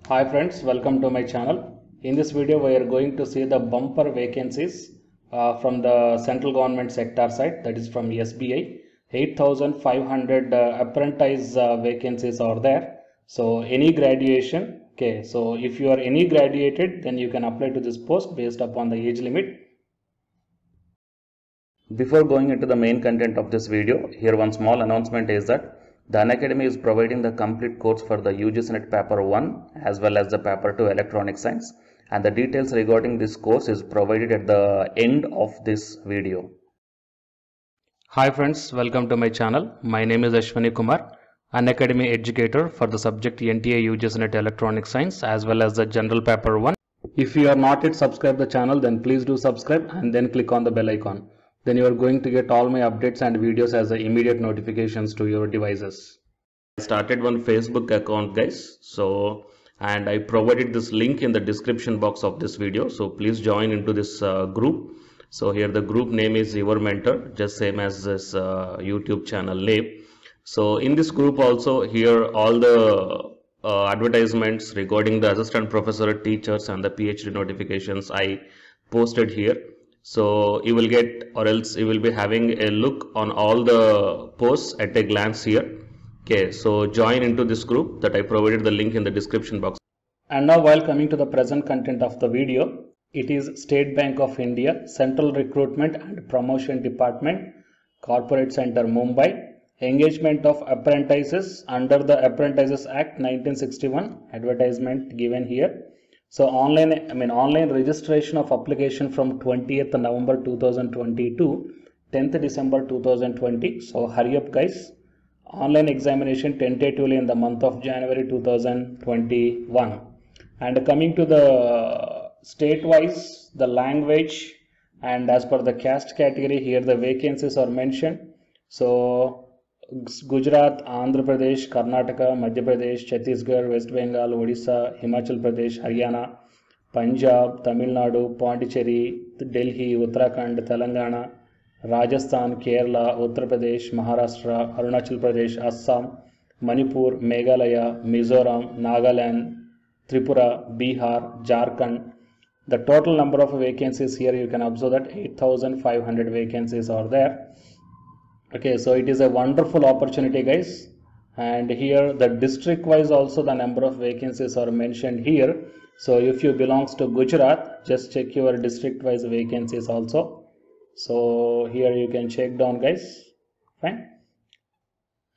Hi friends, welcome to my channel. In this video we are going to see the bumper vacancies from the central government sector side, that is from SBI. 8,500 apprentice vacancies are there. So any graduation, okay, so if you are any graduated, then you can apply to this post based upon the age limit. Before going into the main content of this video, here one small announcement is that the Unacademy is providing the complete course for the UGC NET Paper 1 as well as the Paper 2 Electronic Science, and the details regarding this course is provided at the end of this video. Hi friends, welcome to my channel. My name is Ashwani Kumar, Unacademy educator for the subject NTA UGC NET Electronic Science as well as the General Paper 1. If you are not yet subscribed the channel, then please do subscribe and then click on the bell icon. Then you are going to get all my updates and videos as the immediate notifications to your devices. I started one Facebook account, guys, and I provided this link in the description box of this video, so please join into this group. So here the group name is Your Mentor, just same as this YouTube channel name. So in this group also, here all the advertisements regarding the assistant professor, teachers and the PhD notifications I posted here. So you will get, or else you will be having a look on all the posts at a glance here. Okay, so join into this group that I provided the link in the description box. And now while coming to the present content of the video, it is State Bank of India, Central Recruitment and Promotion Department, Corporate Center, Mumbai, engagement of apprentices under the Apprentices Act 1961, advertisement given here. So online registration of application from 20th November 2020 to 10th December 2020. So hurry up guys. Online examination tentatively in the month of January 2021. And coming to the state-wise, the language and as per the caste category, here the vacancies are mentioned. So Gujarat, Andhra Pradesh, Karnataka, Madhya Pradesh, Chhattisgarh, West Bengal, Odisha, Himachal Pradesh, Haryana, Punjab, Tamil Nadu, Pondicherry, Delhi, Uttarakhand, Telangana, Rajasthan, Kerala, Uttar Pradesh, Maharashtra, Arunachal Pradesh, Assam, Manipur, Meghalaya, Mizoram, Nagaland, Tripura, Bihar, Jharkhand. The total number of vacancies here you can observe that 8,500 vacancies are there. Okay, so it is a wonderful opportunity guys, and here the district wise also the number of vacancies are mentioned here. So if you belongs to Gujarat, just check your district wise vacancies also. So here you can check down guys, fine.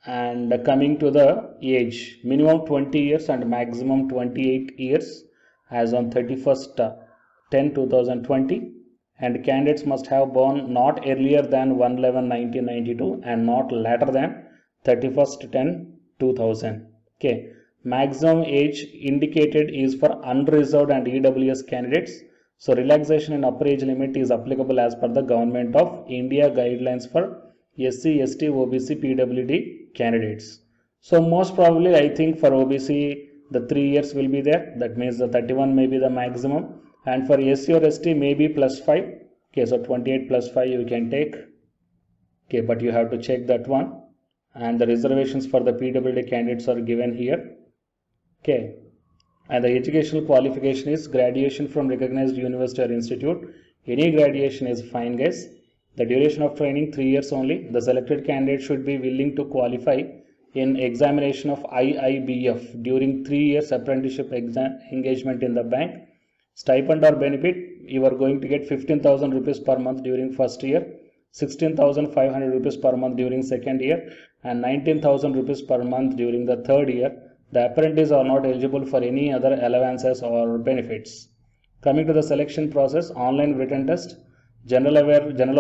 And coming to the age, minimum 20 years and maximum 28 years as on 31st 10/2020. And candidates must have born not earlier than 1/11/1992 and not later than 31st 10/2000. Okay, maximum age indicated is for unreserved and EWS candidates. So relaxation in upper age limit is applicable as per the Government of India guidelines for SC, ST, OBC, PWD candidates. So most probably I think for OBC the 3 years will be there. That means the 31 may be the maximum. And for SC or ST maybe +5. Okay, so 28 +5 you can take. Okay, but you have to check that one. And the reservations for the PWD candidates are given here. Okay, and the educational qualification is graduation from recognized university or institute. Any graduation is fine guys. The duration of training 3 years only. The selected candidate should be willing to qualify in examination of IIBF during 3 years apprenticeship engagement in the bank. Stipend or benefit, you are going to get 15,000 rupees per month during first year, 16,500 rupees per month during second year, and 19,000 rupees per month during the third year. The apprentices are not eligible for any other allowances or benefits. Coming to the selection process, online written test, general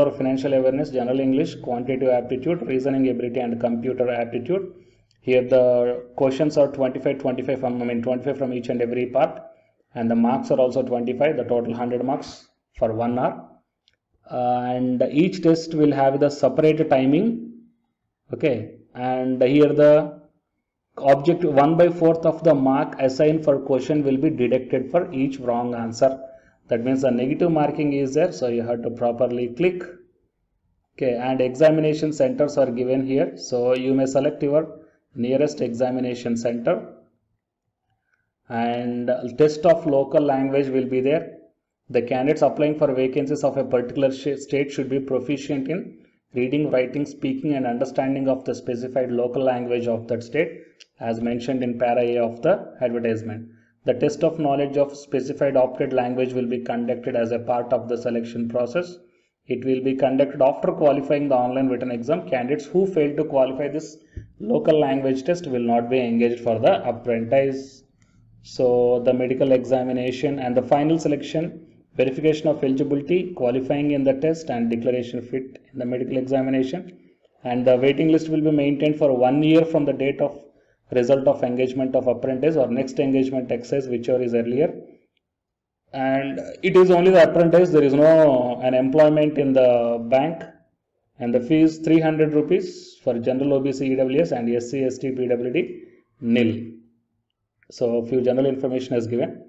or financial awareness, general English, quantitative aptitude, reasoning ability and computer aptitude. Here the questions are 25 from each and every part. And the marks are also 25, the total 100 marks for 1 hour. And each test will have the separate timing. Okay, and here the objective 1/4 of the mark assigned for question will be deducted for each wrong answer. That means the negative marking is there, so you have to properly click. Okay, and examination centers are given here, so you may select your nearest examination center. and test of local language will be there. The candidates applying for vacancies of a particular state should be proficient in reading, writing, speaking and understanding of the specified local language of that state as mentioned in para A of the advertisement. The test of knowledge of specified opted language will be conducted as a part of the selection process. It will be conducted after qualifying the online written exam. Candidates who fail to qualify this local language test will not be engaged for the apprentice. So the medical examination and the final selection, verification of eligibility, qualifying in the test and declaration fit in the medical examination, and the waiting list will be maintained for 1 year from the date of result of engagement of apprentice or next engagement exercise, whichever is earlier. And it is only the apprentice, there is no an employment in the bank, and the fee is 300 rupees for general OBC EWS and SC ST PWD nil. So few general information is given,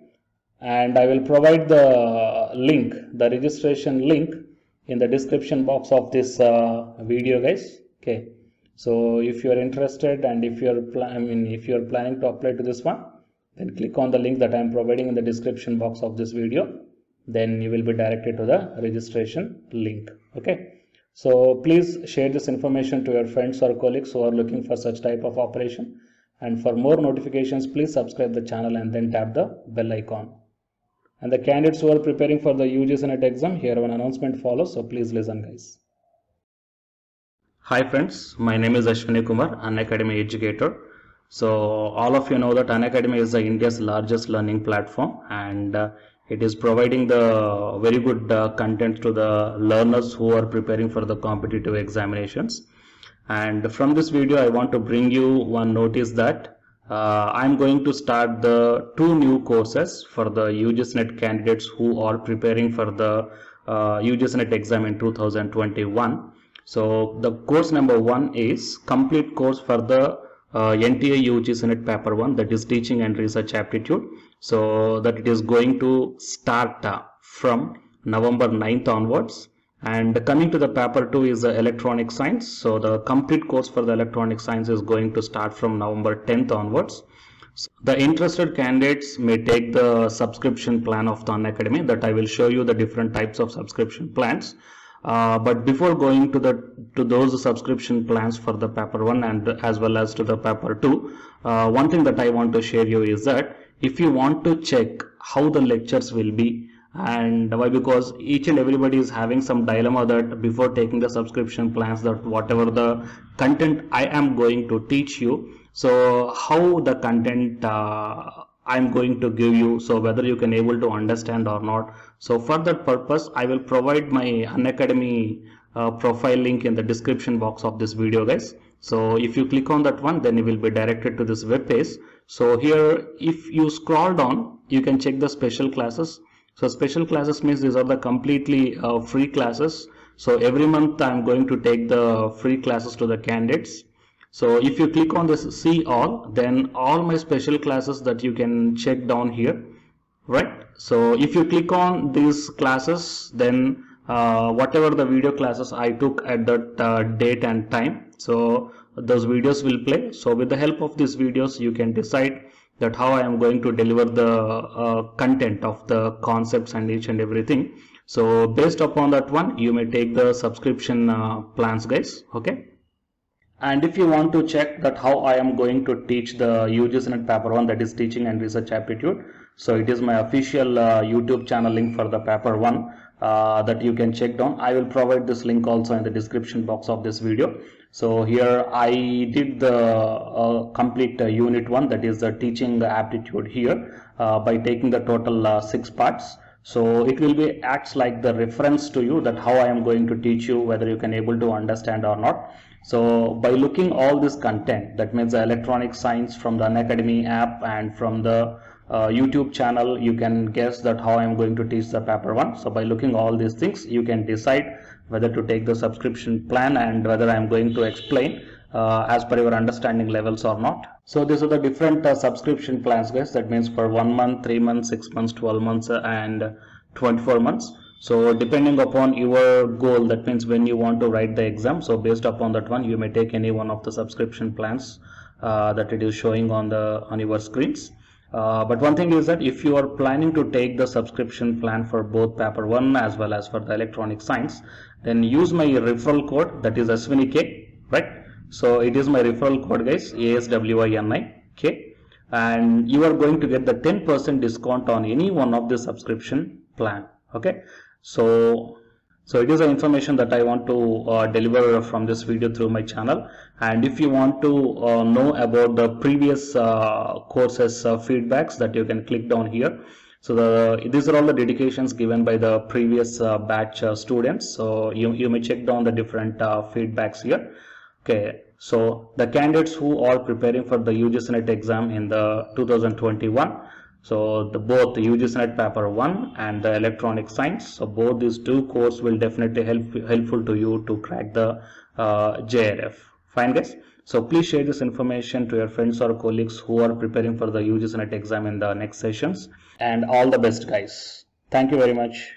and I will provide the link, the registration link in the description box of this video, guys. Okay, so if you are interested and if you are planning to apply to this one, then click on the link that I am providing in the description box of this video. Then you will be directed to the registration link. Okay, so please share this information to your friends or colleagues who are looking for such type of operation. And for more notifications, please subscribe the channel and then tap the bell icon. And the candidates who are preparing for the UGC NET exam, here an announcement follows, so please listen, guys. Hi friends, my name is Ashwini Kumar, Unacademy educator. So all of you know that Unacademy is India's largest learning platform, and it is providing the very good content to the learners who are preparing for the competitive examinations. And from this video I want to bring you one notice that I'm going to start the 2 new courses for the UGC NET candidates who are preparing for the UGC NET exam in 2021. So the course number 1 is complete course for the NTA UGC NET paper 1, that is teaching and research aptitude. So that it is going to start from November 9th onwards. And coming to the paper 2 is the electronic science. So the complete course for the electronic science is going to start from November 10th onwards. So the interested candidates may take the subscription plan of the Unacademy, that I will show you the different types of subscription plans. But before going to those subscription plans for the paper 1 and as well as to the paper 2, one thing that I want to share you is that if you want to check how the lectures will be, and why, because each and everybody is having some dilemma that before taking the subscription plans, that whatever the content I am going to teach you, so how the content I'm going to give you, so whether you can able to understand or not. So for that purpose I will provide my Unacademy profile link in the description box of this video, guys. So if you click on that one, then you will be directed to this web page. So here if you scroll down, you can check the special classes. So special classes means these are the completely free classes. So every month I am going to take the free classes to the candidates. So if you click on this see all, then all my special classes that you can check down here, right? So if you click on these classes, then whatever the video classes I took at that date and time, so those videos will play. So with the help of these videos you can decide that how I am going to deliver the content of the concepts and each and everything. So based upon that one, you may take the subscription plans, guys. Okay. And if you want to check that how I am going to teach the UGC NET paper 1, that is teaching and research aptitude, so it is my official YouTube channel link for the paper 1 that you can check down. I will provide this link also in the description box of this video. So here I did the complete unit 1, that is the teaching aptitude here by taking the total 6 parts. So it will be acts like the reference to you that how I am going to teach you, whether you can able to understand or not. So by looking all this content, that means the electronic science from the Unacademy app and from the YouTube channel, you can guess that how I am going to teach the paper 1. So by looking all these things, you can decide whether to take the subscription plan and whether I am going to explain as per your understanding levels or not. So these are the different subscription plans, guys. That means for 1 month, 3 months, 6 months, 12 months and 24 months. So depending upon your goal, that means when you want to write the exam, so based upon that one, you may take any one of the subscription plans that it is showing on your screens. But one thing is that if you are planning to take the subscription plan for both paper 1 as well as for the electronic science, then use my referral code, that is ASWINIK, right? So it is my referral code, guys, ASWINIK, and you are going to get the 10% discount on any one of the subscription plan. Okay, so it is the information that I want to deliver from this video through my channel. And if you want to know about the previous courses feedbacks, that you can click down here. So these are all the dedications given by the previous batch students. So you may check down the different feedbacks here. Okay, so the candidates who are preparing for the UGC NET exam in the 2021, so both the UGC NET paper 1 and the electronic science, so both these two courses will definitely helpful to you to crack the JRF. Fine, guys. So please share this information to your friends or colleagues who are preparing for the UGC NET exam in the next sessions. And all the best, guys. Thank you very much.